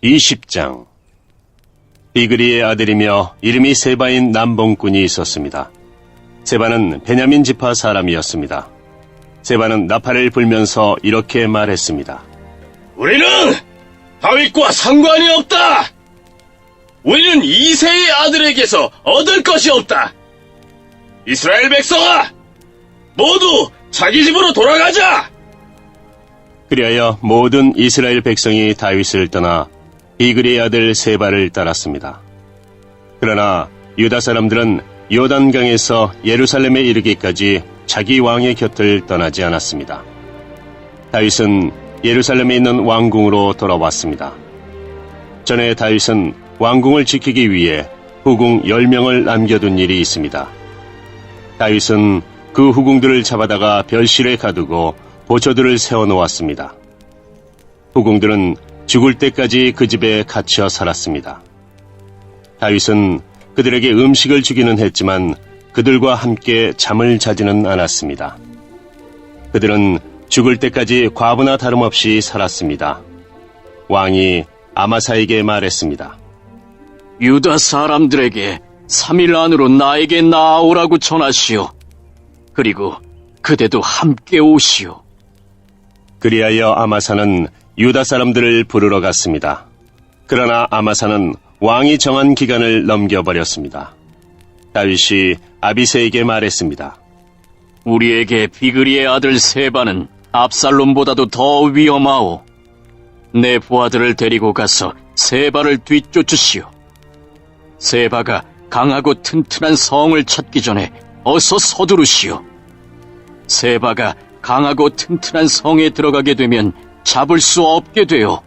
20장. 비그리의 아들이며 이름이 세바인 남봉꾼이 있었습니다. 세바는 베냐민 지파 사람이었습니다. 세바는 나팔을 불면서 이렇게 말했습니다. 우리는 다윗과 상관이 없다. 우리는 이새의 아들에게서 얻을 것이 없다. 이스라엘 백성아, 모두 자기 집으로 돌아가자. 그리하여 모든 이스라엘 백성이 다윗을 떠나 비그리의 아들 세바를 따랐습니다. 그러나 유다 사람들은 요단강에서 예루살렘에 이르기까지 자기 왕의 곁을 떠나지 않았습니다. 다윗은 예루살렘에 있는 왕궁으로 돌아왔습니다. 전에 다윗은 왕궁을 지키기 위해 후궁 10명을 남겨둔 일이 있습니다. 다윗은 그 후궁들을 잡아다가 별실에 가두고 보초들을 세워놓았습니다. 후궁들은 죽을 때까지 그 집에 갇혀 살았습니다. 다윗은 그들에게 음식을 주기는 했지만 그들과 함께 잠을 자지는 않았습니다. 그들은 죽을 때까지 과부나 다름없이 살았습니다. 왕이 아마사에게 말했습니다. 유다 사람들에게 3일 안으로 나에게 나아오라고 전하시오. 그리고 그대도 함께 오시오. 그리하여 아마사는 유다 사람들을 부르러 갔습니다. 그러나 아마사는 왕이 정한 기간을 넘겨버렸습니다. 다윗이 아비새에게 말했습니다. 우리에게 비그리의 아들 세바는 압살롬보다도 더 위험하오. 내 부하들을 데리고 가서 세바를 뒤쫓으시오. 세바가 강하고 튼튼한 성을 찾기 전에 어서 서두르시오. 세바가 강하고 튼튼한 성에 들어가게 되면 잡을 수 없게 되오.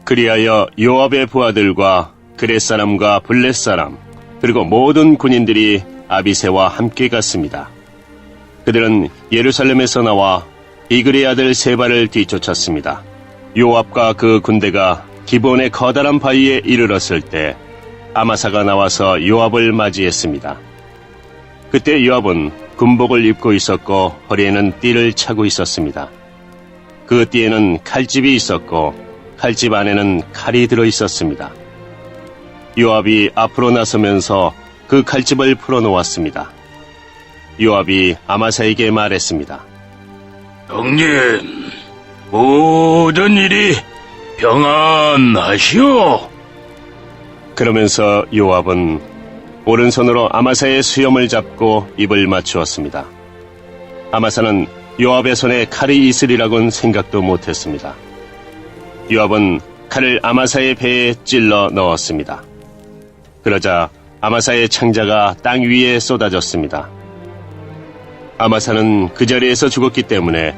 그리하여 요압의 부하들과 그렛 사람과 블렛 사람 그리고 모든 군인들이 아비새와 함께 갔습니다. 그들은 예루살렘에서 나와 비그리의 아들 세바를 뒤쫓았습니다. 요압과 그 군대가 기본의 커다란 바위에 이르렀을 때 아마사가 나와서 요압을 맞이했습니다. 그때 요압은 군복을 입고 있었고 허리에는 띠를 차고 있었습니다. 그 띠에는 칼집이 있었고 칼집 안에는 칼이 들어 있었습니다. 요압이 앞으로 나서면서 그 칼집을 풀어놓았습니다. 요압이 아마사에게 말했습니다. 형님, 모든 일이 평안하시오. 그러면서 요압은 오른손으로 아마사의 수염을 잡고 입을 맞추었습니다. 아마사는 요압의 손에 칼이 있으리라고는 생각도 못했습니다. 요압은 칼을 아마사의 배에 찔러 넣었습니다. 그러자 아마사의 창자가 땅 위에 쏟아졌습니다. 아마사는 그 자리에서 죽었기 때문에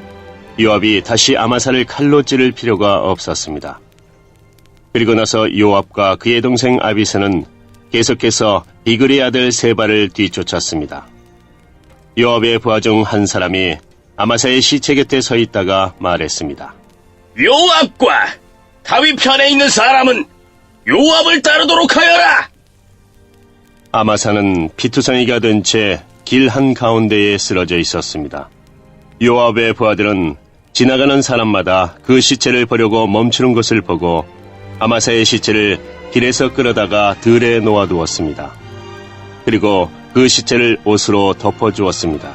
요압이 다시 아마사를 칼로 찌를 필요가 없었습니다. 그리고 나서 요압과 그의 동생 아비새는 계속해서 비그리의 아들 세바를 뒤쫓았습니다. 요압의 부하 중 한 사람이 아마사의 시체 곁에 서 있다가 말했습니다. 요압과 다윗 편에 있는 사람은 요압을 따르도록 하여라. 아마사는 피투성이가 된 채 길 한가운데에 쓰러져 있었습니다. 요압의 부하들은 지나가는 사람마다 그 시체를 보려고 멈추는 것을 보고 아마사의 시체를 길에서 끌어다가 들에 놓아두었습니다. 그리고 그 시체를 옷으로 덮어주었습니다.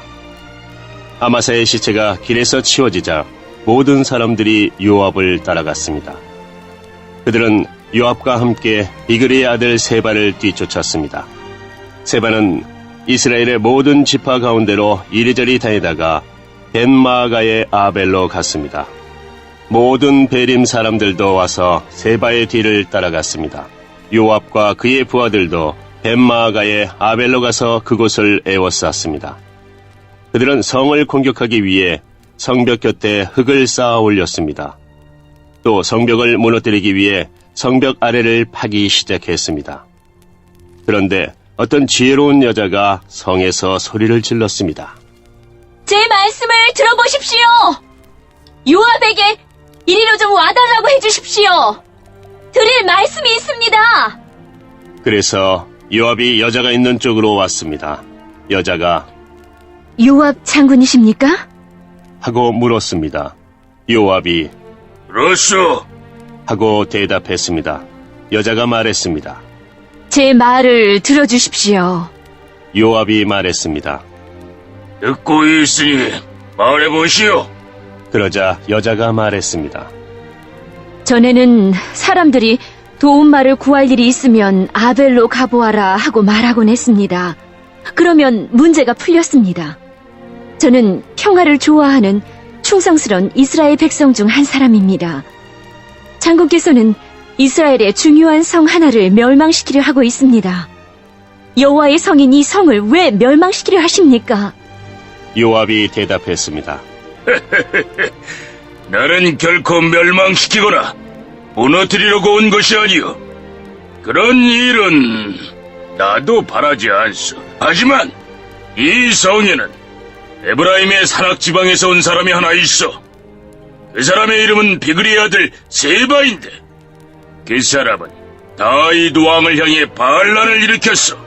아마사의 시체가 길에서 치워지자 모든 사람들이 요압을 따라갔습니다. 그들은 요압과 함께 비그리의 아들 세바를 뒤쫓았습니다. 세바는 이스라엘의 모든 지파 가운데로 이리저리 다니다가 벤마아가의 아벨로 갔습니다. 모든 베림 사람들도 와서 세바의 뒤를 따라갔습니다. 요압과 그의 부하들도 벤마아가의 아벨로 가서 그곳을 에워쌌습니다. 그들은 성을 공격하기 위해 성벽 곁에 흙을 쌓아 올렸습니다. 또 성벽을 무너뜨리기 위해 성벽 아래를 파기 시작했습니다. 그런데 어떤 지혜로운 여자가 성에서 소리를 질렀습니다. 제 말씀을 들어보십시오. 요압에게 이리로 좀 와달라고 해주십시오. 드릴 말씀이 있습니다. 그래서 요압이 여자가 있는 쪽으로 왔습니다. 여자가 요압 장군이십니까? 하고 물었습니다. 요압이 그렇소. 하고 대답했습니다. 여자가 말했습니다. 제 말을 들어주십시오. 요압이 말했습니다. 듣고 있으니 말해보시오. 그러자 여자가 말했습니다. 전에는 사람들이 도움말을 구할 일이 있으면 아벨로 가보아라 하고 말하곤 했습니다. 그러면 문제가 풀렸습니다. 저는 평화를 좋아하는 충성스러운 이스라엘 백성 중 한 사람입니다. 장군께서는 이스라엘의 중요한 성 하나를 멸망시키려 하고 있습니다. 여호와의 성인 이 성을 왜 멸망시키려 하십니까? 요압이 대답했습니다. 나는 결코 멸망시키거나 무너뜨리려고 온 것이 아니오. 그런 일은 나도 바라지 않소. 하지만 이 성에는 에브라임의 산악지방에서 온 사람이 하나 있어. 그 사람의 이름은 비그리의 아들 세바인데 그 사람은 다윗 왕을 향해 반란을 일으켰어.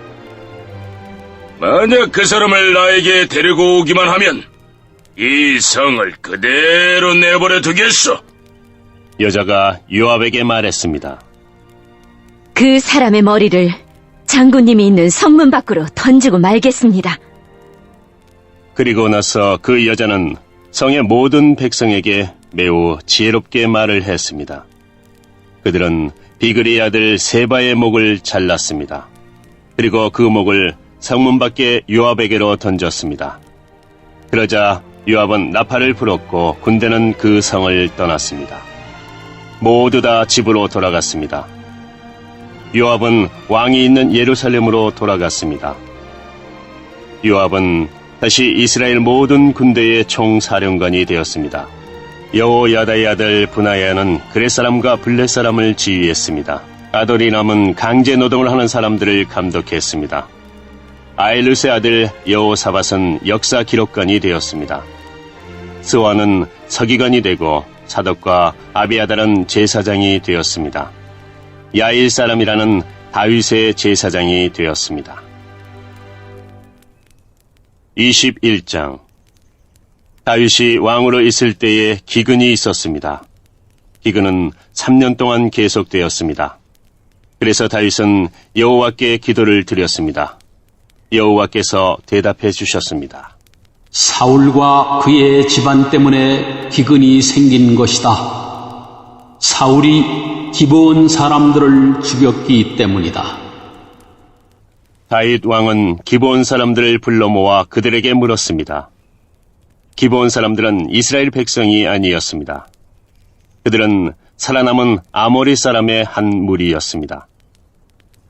만약 그 사람을 나에게 데리고 오기만 하면 이 성을 그대로 내버려 두겠어. 여자가 요압에게 말했습니다. 그 사람의 머리를 장군님이 있는 성문 밖으로 던지고 말겠습니다. 그리고 나서 그 여자는 성의 모든 백성에게 매우 지혜롭게 말을 했습니다. 그들은 비그리의 아들 세바의 목을 잘랐습니다. 그리고 그 목을 성문 밖에 요압에게로 던졌습니다. 그러자 요압은 나팔을 불었고 군대는 그 성을 떠났습니다. 모두 다 집으로 돌아갔습니다. 요압은 왕이 있는 예루살렘으로 돌아갔습니다. 요압은 다시 이스라엘 모든 군대의 총사령관이 되었습니다. 여호야다의 아들 브나야는 그렛 사람과 블렛 사람을 지휘했습니다. 아도리남은 강제 노동을 하는 사람들을 감독했습니다. 아일루스의 아들 여호사밧은 역사 기록관이 되었습니다. 스와는 서기관이 되고 사독과 아비아달은 제사장이 되었습니다. 야일 사람이라는 다윗의 제사장이 되었습니다. 21장. 다윗이 왕으로 있을 때에 기근이 있었습니다. 기근은 3년 동안 계속되었습니다. 그래서 다윗은 여호와께 기도를 드렸습니다. 여호와께서 대답해 주셨습니다. 사울과 그의 집안 때문에 기근이 생긴 것이다. 사울이 기브온 사람들을 죽였기 때문이다. 다윗 왕은 기브온 사람들을 불러 모아 그들에게 물었습니다. 기브온 사람들은 이스라엘 백성이 아니었습니다. 그들은 살아남은 아모리 사람의 한 무리였습니다.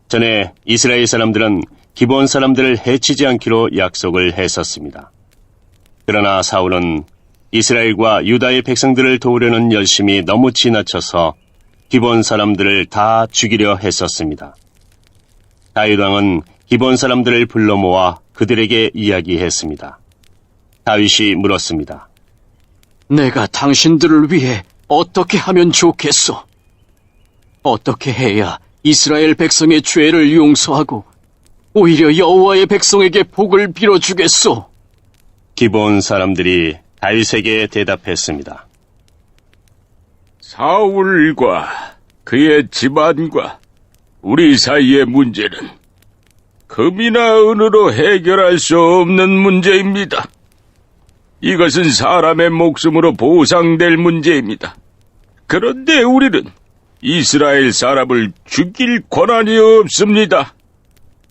전에 이스라엘 사람들은 기브온 사람들을 해치지 않기로 약속을 했었습니다. 그러나 사울은 이스라엘과 유다의 백성들을 도우려는 열심이 너무 지나쳐서 기브온 사람들을 다 죽이려 했었습니다. 다윗 왕은 기브온 사람들을 불러 모아 그들에게 이야기했습니다. 다윗이 물었습니다. 내가 당신들을 위해 어떻게 하면 좋겠소? 어떻게 해야 이스라엘 백성의 죄를 용서하고 오히려 여호와의 백성에게 복을 빌어주겠소? 기브온 사람들이 다윗에게 대답했습니다. 사울과 그의 집안과 우리 사이의 문제는 금이나 은으로 해결할 수 없는 문제입니다. 이것은 사람의 목숨으로 보상될 문제입니다. 그런데 우리는 이스라엘 사람을 죽일 권한이 없습니다.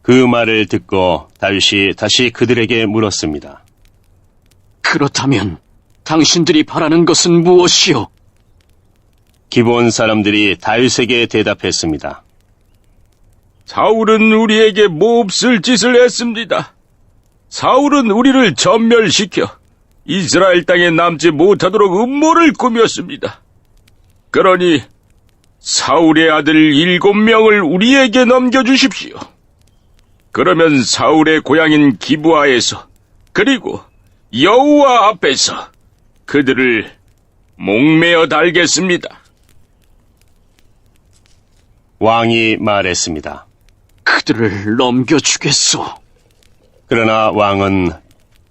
그 말을 듣고 다윗이 다시 그들에게 물었습니다. 그렇다면 당신들이 바라는 것은 무엇이오? 기브온 사람들이 다윗에게 대답했습니다. 사울은 우리에게 몹쓸 짓을 했습니다. 사울은 우리를 전멸시켜 이스라엘 땅에 남지 못하도록 음모를 꾸몄습니다. 그러니 사울의 아들 7명을 우리에게 넘겨주십시오. 그러면 사울의 고향인 기브아에서 그리고 여호와 앞에서 그들을 목매어 달겠습니다. 왕이 말했습니다. 그들을 넘겨주겠소. 그러나 왕은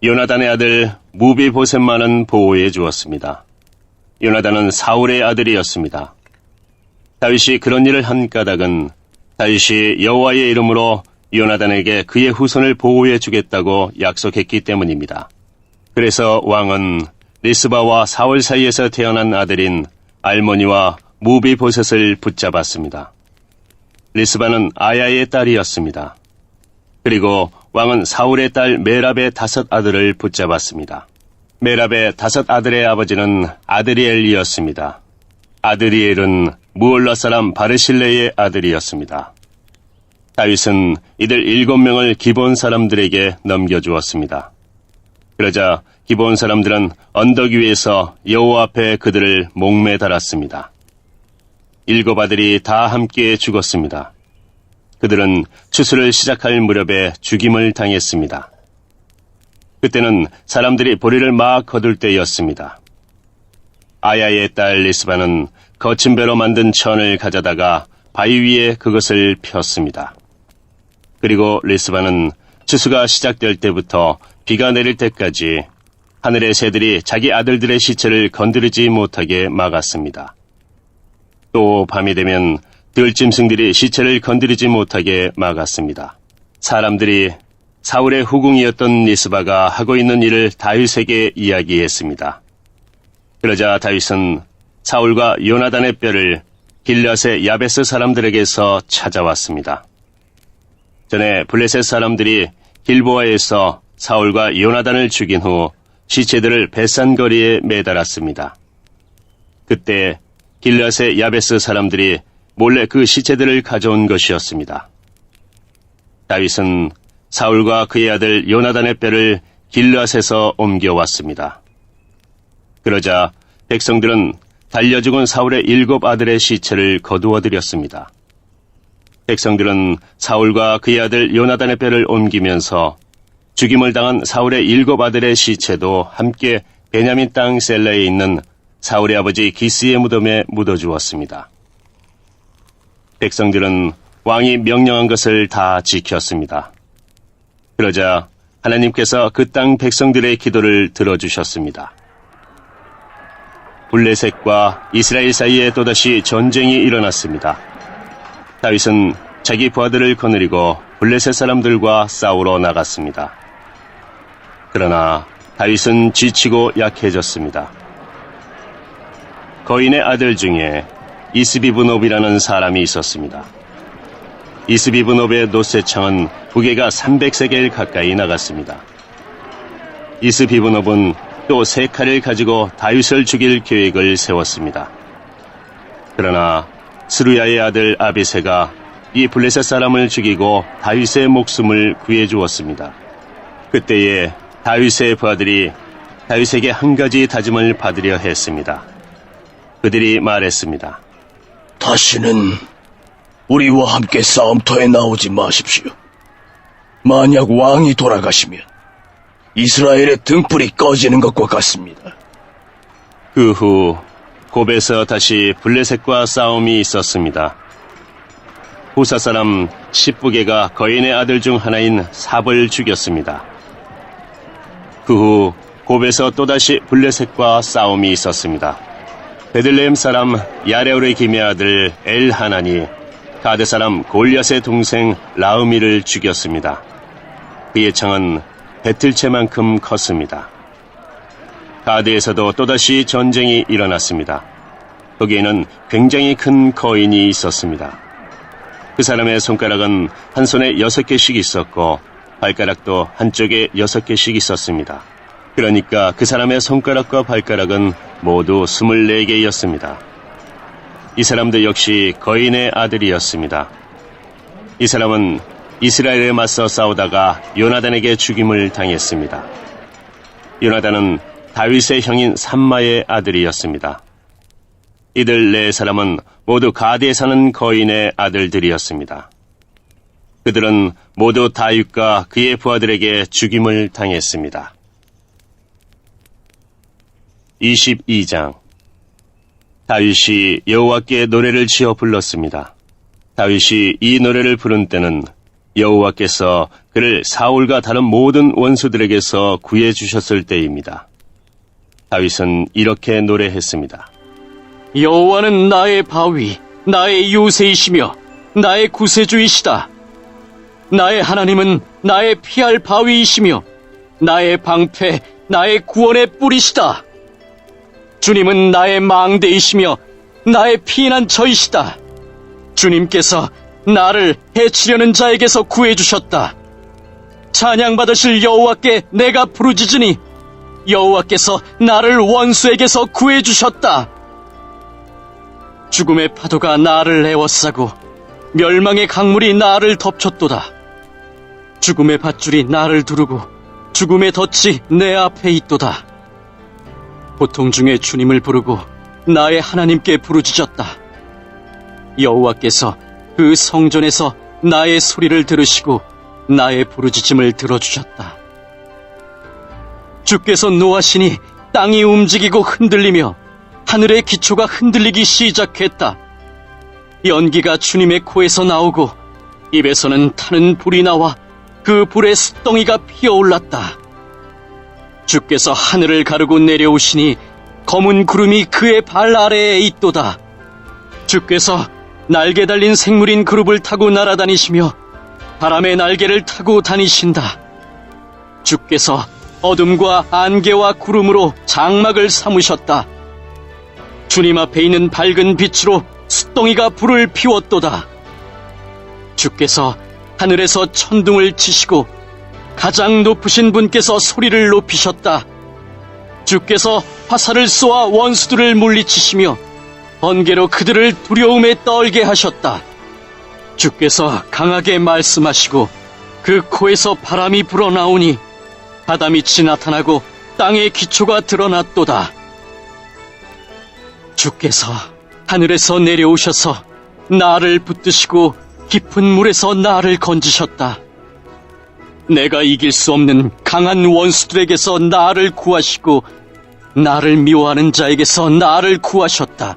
요나단의 아들 무비보셋만은 보호해 주었습니다. 요나단은 사울의 아들이었습니다. 다윗이 그런 일을 한 까닭은 다윗이 여호와의 이름으로 요나단에게 그의 후손을 보호해 주겠다고 약속했기 때문입니다. 그래서 왕은 리스바와 사울 사이에서 태어난 아들인 알모니와 무비보셋을 붙잡았습니다. 리스바는 아야의 딸이었습니다. 그리고 왕은 사울의 딸 메랍의 5 아들을 붙잡았습니다. 메랍의 5 아들의 아버지는 아드리엘이었습니다. 아드리엘은 무올라 사람 바르실레의 아들이었습니다. 다윗은 이들 7명을 기브온 사람들에게 넘겨주었습니다. 그러자 기브온 사람들은 언덕 위에서 여호와 앞에 그들을 목매 달았습니다. 7 아들이 다 함께 죽었습니다. 그들은 추수를 시작할 무렵에 죽임을 당했습니다. 그때는 사람들이 보리를 막 거둘 때였습니다. 아야의 딸 리스바는 거친 배로 만든 천을 가져다가 바위 위에 그것을 폈습니다. 그리고 리스바는 추수가 시작될 때부터 비가 내릴 때까지 하늘의 새들이 자기 아들들의 시체를 건드리지 못하게 막았습니다. 또 밤이 되면 들짐승들이 시체를 건드리지 못하게 막았습니다. 사람들이 사울의 후궁이었던 리스바가 하고 있는 일을 다윗에게 이야기했습니다. 그러자 다윗은 사울과 요나단의 뼈를 길앗의 야베스 사람들에게서 찾아왔습니다. 전에 블레셋 사람들이 길보아에서 사울과 요나단을 죽인 후 시체들을 베산거리에 매달았습니다. 그때 길앗의 야베스 사람들이 몰래 그 시체들을 가져온 것이었습니다. 다윗은 사울과 그의 아들 요나단의 뼈를 길앗에서 옮겨왔습니다. 그러자 백성들은 달려 죽은 사울의 7 아들의 시체를 거두어들였습니다. 백성들은 사울과 그의 아들 요나단의 뼈를 옮기면서 죽임을 당한 사울의 7 아들의 시체도 함께 베냐민 땅 셀라에 있는 사울의 아버지 기스의 무덤에 묻어주었습니다. 백성들은 왕이 명령한 것을 다 지켰습니다. 그러자 하나님께서 그 땅 백성들의 기도를 들어주셨습니다. 블레셋과 이스라엘 사이에 또다시 전쟁이 일어났습니다. 다윗은 자기 부하들을 거느리고 블레셋 사람들과 싸우러 나갔습니다. 그러나 다윗은 지치고 약해졌습니다. 거인의 아들 중에 이스비브놉이라는 사람이 있었습니다. 이스비브놉의 노새창은 무게가 300세겔 가까이 나갔습니다. 이스비브놉은 또 3칼을 가지고 다윗을 죽일 계획을 세웠습니다. 그러나 스루야의 아들 아비새가 이 블레셋 사람을 죽이고 다윗의 목숨을 구해주었습니다. 그때에 다윗의 부하들이 다윗에게 한 가지 다짐을 받으려 했습니다. 그들이 말했습니다. 다시는 우리와 함께 싸움터에 나오지 마십시오. 만약 왕이 돌아가시면 이스라엘의 등불이 꺼지는 것과 같습니다. 그 후 곱에서 다시 블레셋과 싸움이 있었습니다. 후사 사람 십부게가 거인의 아들 중 하나인 삽을 죽였습니다. 그 후 곱에서 또다시 블레셋과 싸움이 있었습니다. 베들레헴 사람 야레울의 김의 아들 엘하난이 가드 사람 골리앗의 동생 라으미를 죽였습니다. 그의 창은 배틀채만큼 컸습니다. 가드에서도 또다시 전쟁이 일어났습니다. 거기에는 굉장히 큰 거인이 있었습니다. 그 사람의 손가락은 한 손에 6개씩 있었고 발가락도 한쪽에 6개씩 있었습니다. 그러니까 그 사람의 손가락과 발가락은 모두 24개였습니다. 이 사람도 역시 거인의 아들이었습니다. 이 사람은 이스라엘에 맞서 싸우다가 요나단에게 죽임을 당했습니다. 요나단은 다윗의 형인 삼마의 아들이었습니다. 이들 4사람은 모두 가드에 사는 거인의 아들들이었습니다. 그들은 모두 다윗과 그의 부하들에게 죽임을 당했습니다. 22장 다윗이 여호와께 노래를 지어 불렀습니다. 다윗이 이 노래를 부른 때는 여호와께서 그를 사울과 다른 모든 원수들에게서 구해 주셨을 때입니다. 다윗은 이렇게 노래했습니다. 여호와는 나의 바위, 나의 요새이시며 나의 구세주이시다. 나의 하나님은 나의 피할 바위이시며 나의 방패, 나의 구원의 뿌리시다. 주님은 나의 망대이시며 나의 피난 처이시다. 주님께서 나를 해치려는 자에게서 구해주셨다. 찬양받으실 여호와께 내가 부르짖으니 여호와께서 나를 원수에게서 구해주셨다. 죽음의 파도가 나를 에워싸고 멸망의 강물이 나를 덮쳤도다. 죽음의 밧줄이 나를 두르고 죽음의 덫이 내 앞에 있도다. 고통 중에 주님을 부르고 나의 하나님께 부르짖었다. 여호와께서 그 성전에서 나의 소리를 들으시고 나의 부르짖음을 들어주셨다. 주께서 노하시니 땅이 움직이고 흔들리며 하늘의 기초가 흔들리기 시작했다. 연기가 주님의 코에서 나오고 입에서는 타는 불이 나와 그 불의 숫덩이가 피어올랐다. 주께서 하늘을 가르고 내려오시니 검은 구름이 그의 발 아래에 있도다. 주께서 날개 달린 생물인 그룹을 타고 날아다니시며 바람의 날개를 타고 다니신다. 주께서 어둠과 안개와 구름으로 장막을 삼으셨다. 주님 앞에 있는 밝은 빛으로 숫덩이가 불을 피웠도다. 주께서 하늘에서 천둥을 치시고 가장 높으신 분께서 소리를 높이셨다. 주께서 화살을 쏘아 원수들을 물리치시며 번개로 그들을 두려움에 떨게 하셨다. 주께서 강하게 말씀하시고 그 코에서 바람이 불어나오니 바다밑이 나타나고 땅의 기초가 드러났도다. 주께서 하늘에서 내려오셔서 나를 붙드시고 깊은 물에서 나를 건지셨다. 내가 이길 수 없는 강한 원수들에게서 나를 구하시고 나를 미워하는 자에게서 나를 구하셨다.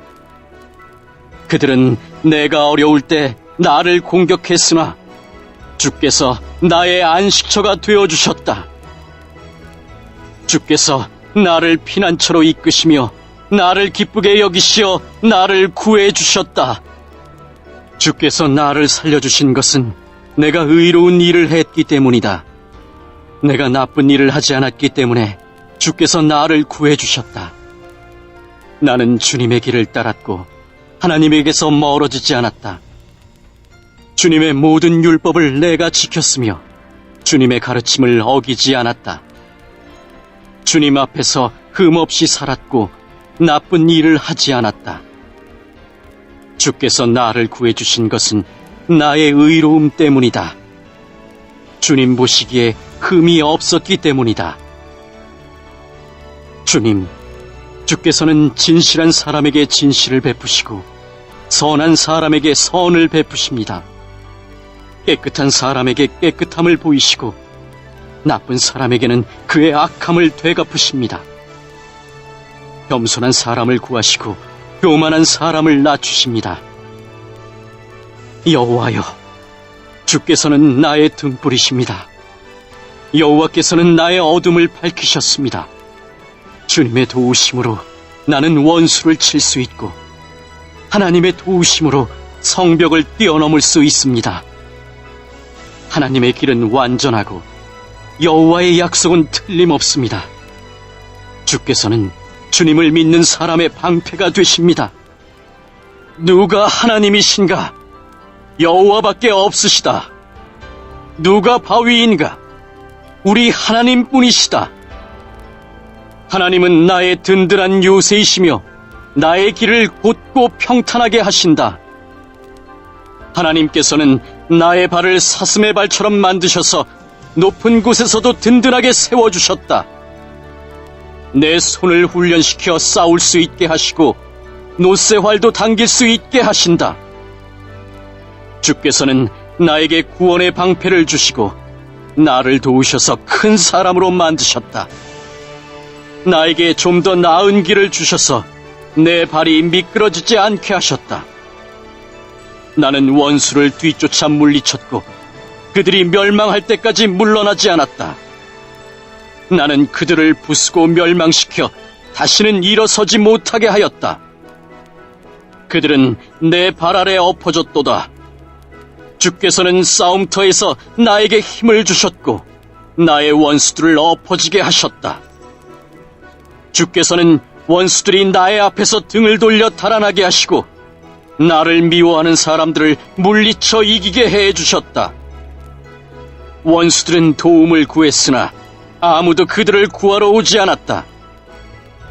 그들은 내가 어려울 때 나를 공격했으나 주께서 나의 안식처가 되어주셨다. 주께서 나를 피난처로 이끄시며 나를 기쁘게 여기시어 나를 구해주셨다. 주께서 나를 살려주신 것은 내가 의로운 일을 했기 때문이다. 내가 나쁜 일을 하지 않았기 때문에 주께서 나를 구해주셨다. 나는 주님의 길을 따랐고 하나님에게서 멀어지지 않았다. 주님의 모든 율법을 내가 지켰으며 주님의 가르침을 어기지 않았다. 주님 앞에서 흠없이 살았고 나쁜 일을 하지 않았다. 주께서 나를 구해주신 것은 나의 의로움 때문이다. 주님 보시기에 흠이 없었기 때문이다. 주님, 주께서는 진실한 사람에게 진실을 베푸시고 선한 사람에게 선을 베푸십니다. 깨끗한 사람에게 깨끗함을 보이시고 나쁜 사람에게는 그의 악함을 되갚으십니다. 겸손한 사람을 구하시고 교만한 사람을 낮추십니다. 여호와여, 주께서는 나의 등불이십니다. 여호와께서는 나의 어둠을 밝히셨습니다. 주님의 도우심으로 나는 원수를 칠 수 있고 하나님의 도우심으로 성벽을 뛰어넘을 수 있습니다. 하나님의 길은 완전하고 여호와의 약속은 틀림없습니다. 주께서는 주님을 믿는 사람의 방패가 되십니다. 누가 하나님이신가? 여호와밖에 없으시다. 누가 바위인가? 우리 하나님뿐이시다. 하나님은 나의 든든한 요새이시며 나의 길을 곧고 평탄하게 하신다. 하나님께서는 나의 발을 사슴의 발처럼 만드셔서 높은 곳에서도 든든하게 세워주셨다. 내 손을 훈련시켜 싸울 수 있게 하시고 노새활도 당길 수 있게 하신다. 주께서는 나에게 구원의 방패를 주시고 나를 도우셔서 큰 사람으로 만드셨다. 나에게 좀 더 나은 길을 주셔서 내 발이 미끄러지지 않게 하셨다. 나는 원수를 뒤쫓아 물리쳤고 그들이 멸망할 때까지 물러나지 않았다. 나는 그들을 부수고 멸망시켜 다시는 일어서지 못하게 하였다. 그들은 내 발 아래 엎어졌도다. 주께서는 싸움터에서 나에게 힘을 주셨고 나의 원수들을 엎어지게 하셨다. 주께서는 원수들이 나의 앞에서 등을 돌려 달아나게 하시고 나를 미워하는 사람들을 물리쳐 이기게 해주셨다. 원수들은 도움을 구했으나 아무도 그들을 구하러 오지 않았다.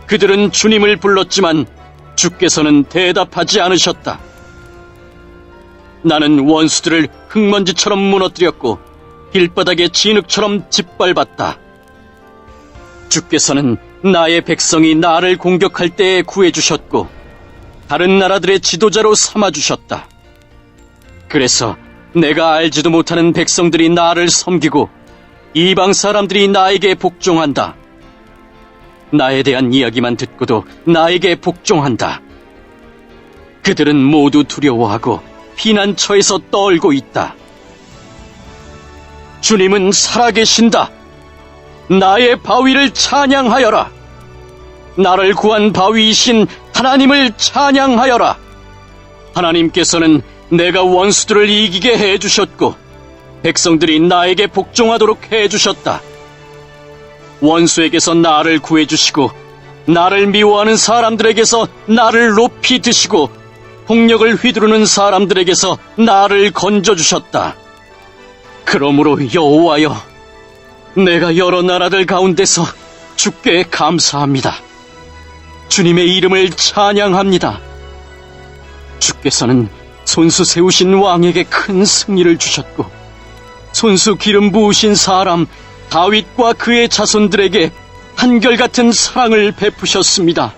그들은 주님을 불렀지만 주께서는 대답하지 않으셨다. 나는 원수들을 흙먼지처럼 무너뜨렸고 길바닥에 진흙처럼 짓밟았다. 주께서는 나의 백성이 나를 공격할 때에 구해주셨고 다른 나라들의 지도자로 삼아주셨다. 그래서 내가 알지도 못하는 백성들이 나를 섬기고 이방 사람들이 나에게 복종한다. 나에 대한 이야기만 듣고도 나에게 복종한다. 그들은 모두 두려워하고 피난처에서 떨고 있다. 주님은 살아계신다. 나의 바위를 찬양하여라. 나를 구한 바위이신 하나님을 찬양하여라. 하나님께서는 내가 원수들을 이기게 해주셨고 백성들이 나에게 복종하도록 해주셨다. 원수에게서 나를 구해주시고 나를 미워하는 사람들에게서 나를 높이 드시고 폭력을 휘두르는 사람들에게서 나를 건져주셨다. 그러므로 여호와여, 내가 여러 나라들 가운데서 주께 감사합니다. 주님의 이름을 찬양합니다. 주께서는 손수 세우신 왕에게 큰 승리를 주셨고 손수 기름 부으신 사람 다윗과 그의 자손들에게 한결같은 사랑을 베푸셨습니다.